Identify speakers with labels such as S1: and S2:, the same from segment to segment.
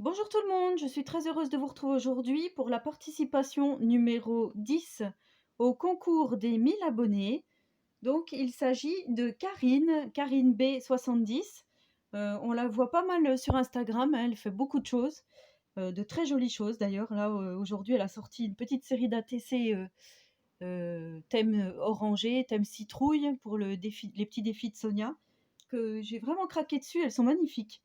S1: Bonjour tout le monde, je suis très heureuse de vous retrouver aujourd'hui pour la participation numéro 10 au concours des 1000 abonnés. Donc il s'agit de Karine, Karine B70. On la voit pas mal sur Instagram, hein, elle fait beaucoup de choses, de très jolies choses d'ailleurs. Là aujourd'hui elle a sorti une petite série d'ATC thème orangé, thème citrouille pour les petits défis de Sonia, que j'ai vraiment craqué dessus, elles sont magnifiques.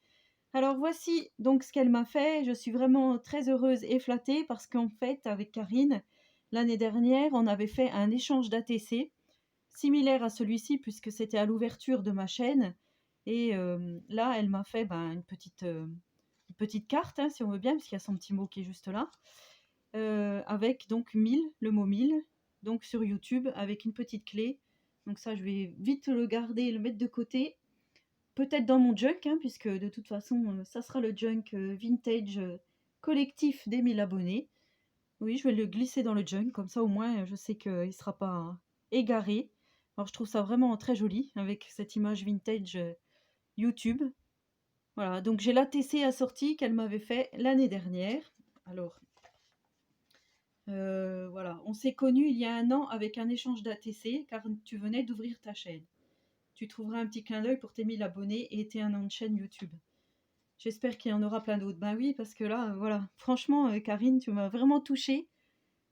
S1: Alors voici donc ce qu'elle m'a fait. Je suis vraiment très heureuse et flattée parce qu'en fait, avec Karine, l'année dernière, on avait fait un échange d'ATC similaire à celui-ci puisque c'était à l'ouverture de ma chaîne. Et là, elle m'a fait une petite carte, hein, si on veut bien, parce qu'il y a son petit mot qui est juste là, avec donc 1000, le mot 1000, donc sur YouTube, avec une petite clé. Donc ça, je vais vite le garder et le mettre de côté. Peut-être dans mon junk, hein, puisque de toute façon, ça sera le junk vintage collectif des 1000 abonnés. Oui, je vais le glisser dans le junk, comme ça au moins je sais qu'il ne sera pas égaré. Alors je trouve ça vraiment très joli avec cette image vintage YouTube. Voilà, donc j'ai l'ATC assorti qu'elle m'avait fait l'année dernière. Alors, voilà, on s'est connus il y a un an avec un échange d'ATC car tu venais d'ouvrir ta chaîne. Tu trouveras un petit clin d'œil pour tes 1000 abonnés et tes un an de chaîne YouTube. J'espère qu'il y en aura plein d'autres. Ben oui, parce que là, voilà, franchement, Karine, tu m'as vraiment touchée.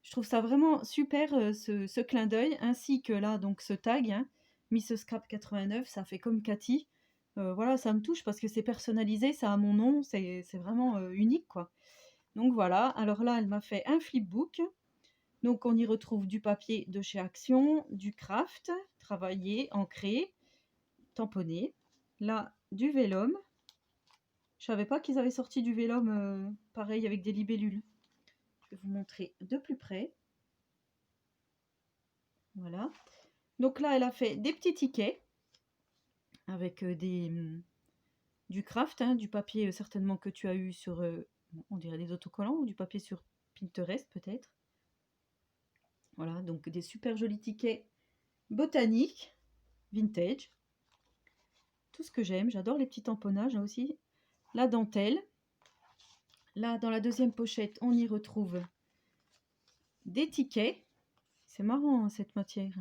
S1: Je trouve ça vraiment super, ce clin d'œil, ainsi que là, donc ce tag, hein, Miss Scrap 89, ça fait comme Cathy. Voilà, ça me touche parce que c'est personnalisé, ça a mon nom, c'est vraiment unique, quoi. Donc voilà, alors là, elle m'a fait un flipbook. Donc on y retrouve du papier de chez Action, du craft, travaillé, ancré, tamponné. Là, du vélum. Je savais pas qu'ils avaient sorti du vélum pareil avec des libellules. Je vais vous montrer de plus près. Voilà. Donc là, elle a fait des petits tickets avec du craft, hein, du papier certainement que tu as eu sur, on dirait des autocollants ou du papier sur Pinterest peut-être. Voilà, donc des super jolis tickets botaniques, vintage. Tout ce que j'aime, j'adore les petits tamponnages hein, aussi. La dentelle. Là, dans la deuxième pochette, on y retrouve des tickets. C'est marrant hein, cette matière.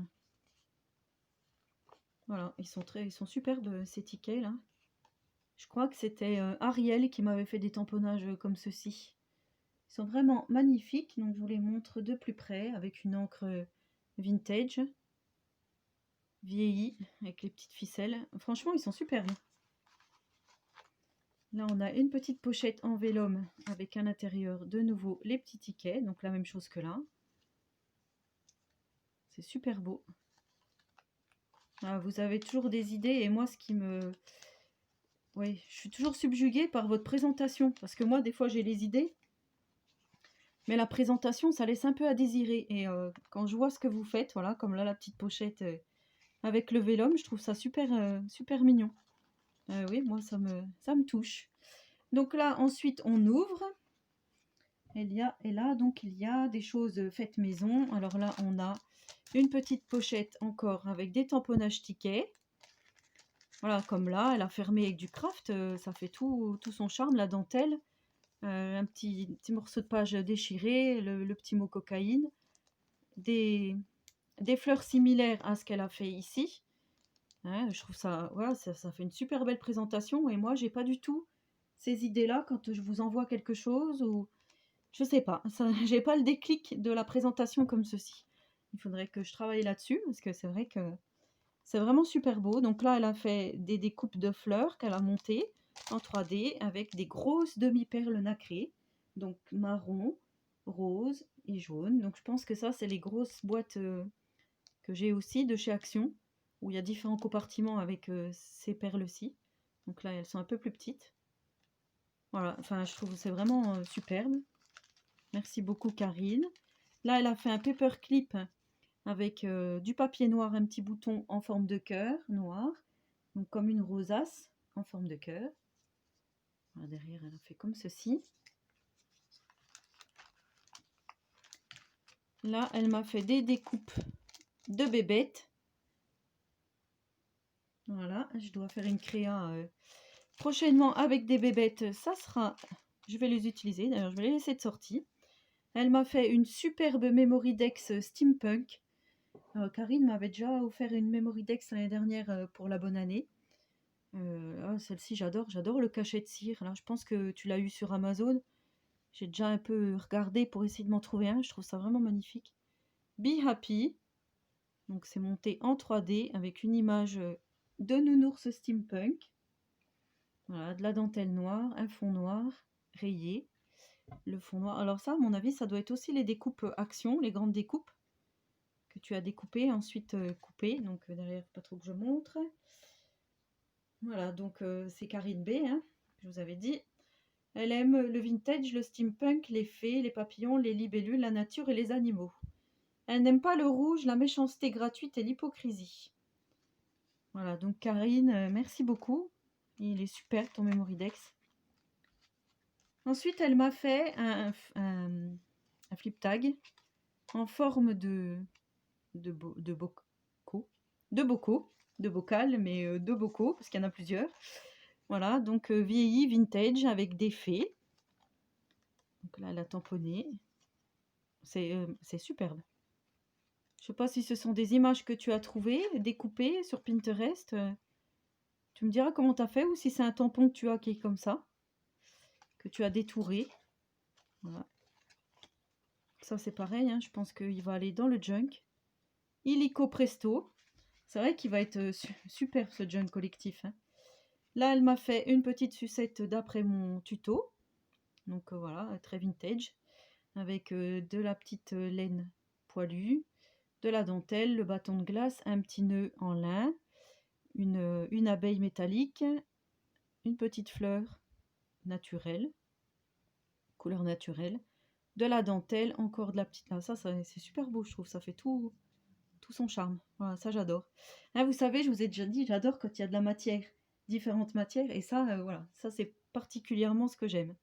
S1: Voilà, ils sont superbes ces tickets là. Je crois que c'était Ariel qui m'avait fait des tamponnages comme ceci. Ils sont vraiment magnifiques, donc je vous les montre de plus près avec une encre vintage, vieillie, avec les petites ficelles. Franchement, ils sont superbes. Là, on a une petite pochette en vélum avec à l'intérieur de nouveau les petits tickets, donc la même chose que là. C'est super beau. Ah, vous avez toujours des idées et moi, ce qui me... Oui, je suis toujours subjuguée par votre présentation parce que moi, des fois, j'ai les idées, mais la présentation, ça laisse un peu à désirer. Et quand je vois ce que vous faites, voilà, comme là, la petite pochette avec le vélum, je trouve ça super, super mignon. Oui, moi, ça me touche. Donc là, ensuite, on ouvre. Et là, donc, il y a des choses faites maison. Alors là, on a une petite pochette encore avec des tamponnages tickets. Voilà, comme là, elle a fermé avec du craft. Ça fait tout son charme, la dentelle. Un petit morceau de page déchiré, le petit mot cocaïne. Des fleurs similaires à ce qu'elle a fait ici. Hein, je trouve ça, voilà, ça fait une super belle présentation. Et moi, j'ai pas du tout ces idées-là quand je vous envoie quelque chose ou je sais pas. J'ai pas le déclic de la présentation comme ceci. Il faudrait que je travaille là-dessus parce que c'est vrai que c'est vraiment super beau. Donc là, elle a fait des découpes de fleurs qu'elle a montées en 3D avec des grosses demi-perles nacrées. Donc marron, rose et jaune. Donc je pense que ça, c'est les grosses boîtes que j'ai aussi de chez Action, où il y a différents compartiments avec ces perles-ci. Donc là, elles sont un peu plus petites. Voilà, enfin, je trouve que c'est vraiment superbe. Merci beaucoup, Karine. Là, elle a fait un paperclip avec du papier noir, un petit bouton en forme de cœur noir, donc comme une rosace en forme de cœur. Voilà, derrière, elle a fait comme ceci. Là, elle m'a fait des découpes de bébêtes. Voilà, je dois faire une créa prochainement avec des bébêtes. Ça sera je vais les utiliser. D'ailleurs, je vais les laisser de sortie. Elle m'a fait une superbe Memory Dex Steampunk. Karine m'avait déjà offert une Memory Dex l'année dernière pour la bonne année. Celle-ci, j'adore le cachet de cire. Là, je pense que tu l'as eu sur Amazon. J'ai déjà un peu regardé pour essayer de m'en trouver un. Je trouve ça vraiment magnifique. Be Happy. Donc, c'est monté en 3D avec une image de nounours steampunk. Voilà, de la dentelle noire, un fond noir rayé. Le fond noir. Alors ça, à mon avis, ça doit être aussi les découpes action, les grandes découpes que tu as découpées, ensuite coupées. Donc derrière, pas trop que je montre. Voilà, donc c'est Karine B, hein, je vous avais dit. Elle aime le vintage, le steampunk, les fées, les papillons, les libellules, la nature et les animaux. Elle n'aime pas le rouge, la méchanceté gratuite et l'hypocrisie. Voilà, donc Karine, merci beaucoup. Il est super ton Memory Dex. Ensuite, elle m'a fait un flip tag en forme de bocal, mais de bocaux, parce qu'il y en a plusieurs. Voilà, donc vieilli, vintage, avec des fées. Donc là, elle a tamponné. C'est superbe. Je sais pas si ce sont des images que tu as trouvées, découpées sur Pinterest. Tu me diras comment tu as fait, ou si c'est un tampon que tu as qui est comme ça, que tu as détouré. Voilà. Ça, c'est pareil, hein, je pense qu'il va aller dans le junk. Illico Presto. C'est vrai qu'il va être super, ce junk collectif. Hein. Là, elle m'a fait une petite sucette d'après mon tuto. Donc voilà, très vintage. Avec de la petite laine poilue, de la dentelle, le bâton de glace, un petit nœud en lin, une abeille métallique, une petite fleur naturelle, couleur naturelle, de la dentelle, encore de la petite... Ah, ça c'est super beau, je trouve, ça fait tout son charme. Voilà, ça j'adore. Hein, vous savez, je vous ai déjà dit, j'adore quand il y a de la matière, différentes matières, et ça, voilà, ça c'est particulièrement ce que j'aime.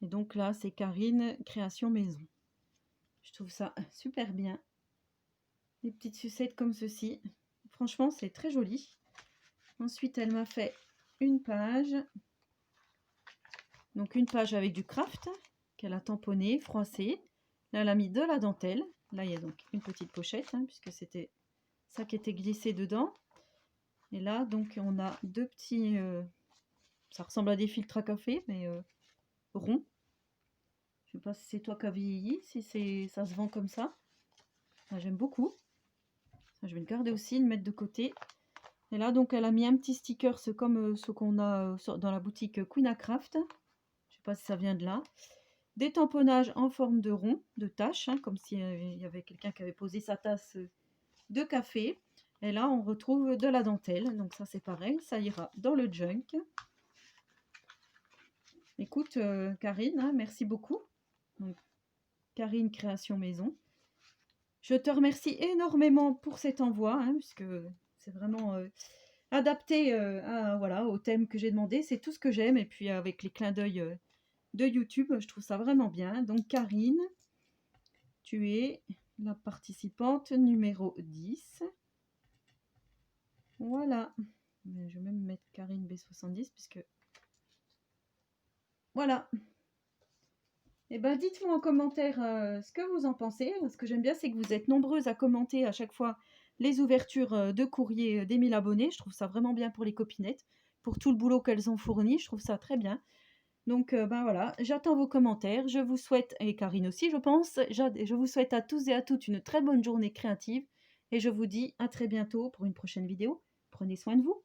S1: Et donc là, c'est Karine, création maison. Je trouve ça super bien. Des petites sucettes comme ceci. Franchement, c'est très joli. Ensuite, elle m'a fait une page. Donc une page avec du craft qu'elle a tamponné, froissé. Là, elle a mis de la dentelle. Là, il y a donc une petite pochette, hein, puisque c'était ça qui était glissé dedans. Et là, donc, on a deux petits... ça ressemble à des filtres à café, mais ronds. Je sais pas si c'est toi qui as vieilli, si ça se vend comme ça. J'aime beaucoup. Ça, je vais le garder aussi, le mettre de côté. Et là, donc, elle a mis un petit sticker, comme ce qu'on a dans la boutique Queen Craft. Je sais pas si ça vient de là. Des tamponnages en forme de rond, de tache, hein, comme s'il y avait quelqu'un qui avait posé sa tasse de café. Et là, on retrouve de la dentelle. Donc ça, c'est pareil, ça ira dans le junk. Écoute, Karine, hein, merci beaucoup. Donc, Karine Création Maison. Je te remercie énormément pour cet envoi, hein, puisque c'est vraiment adapté voilà, au thème que j'ai demandé. C'est tout ce que j'aime. Et puis avec les clins d'œil de YouTube, je trouve ça vraiment bien. Donc Karine, tu es la participante numéro 10. Voilà. Je vais même mettre Karine B70 puisque... Voilà. Et ben dites-moi en commentaire ce que vous en pensez. Ce que j'aime bien, c'est que vous êtes nombreuses à commenter à chaque fois les ouvertures de courrier des 1000 abonnés. Je trouve ça vraiment bien pour les copinettes, pour tout le boulot qu'elles ont fourni. Je trouve ça très bien. Donc ben voilà, j'attends vos commentaires. Je vous souhaite, et Karine aussi je pense, je vous souhaite à tous et à toutes une très bonne journée créative. Et je vous dis à très bientôt pour une prochaine vidéo. Prenez soin de vous.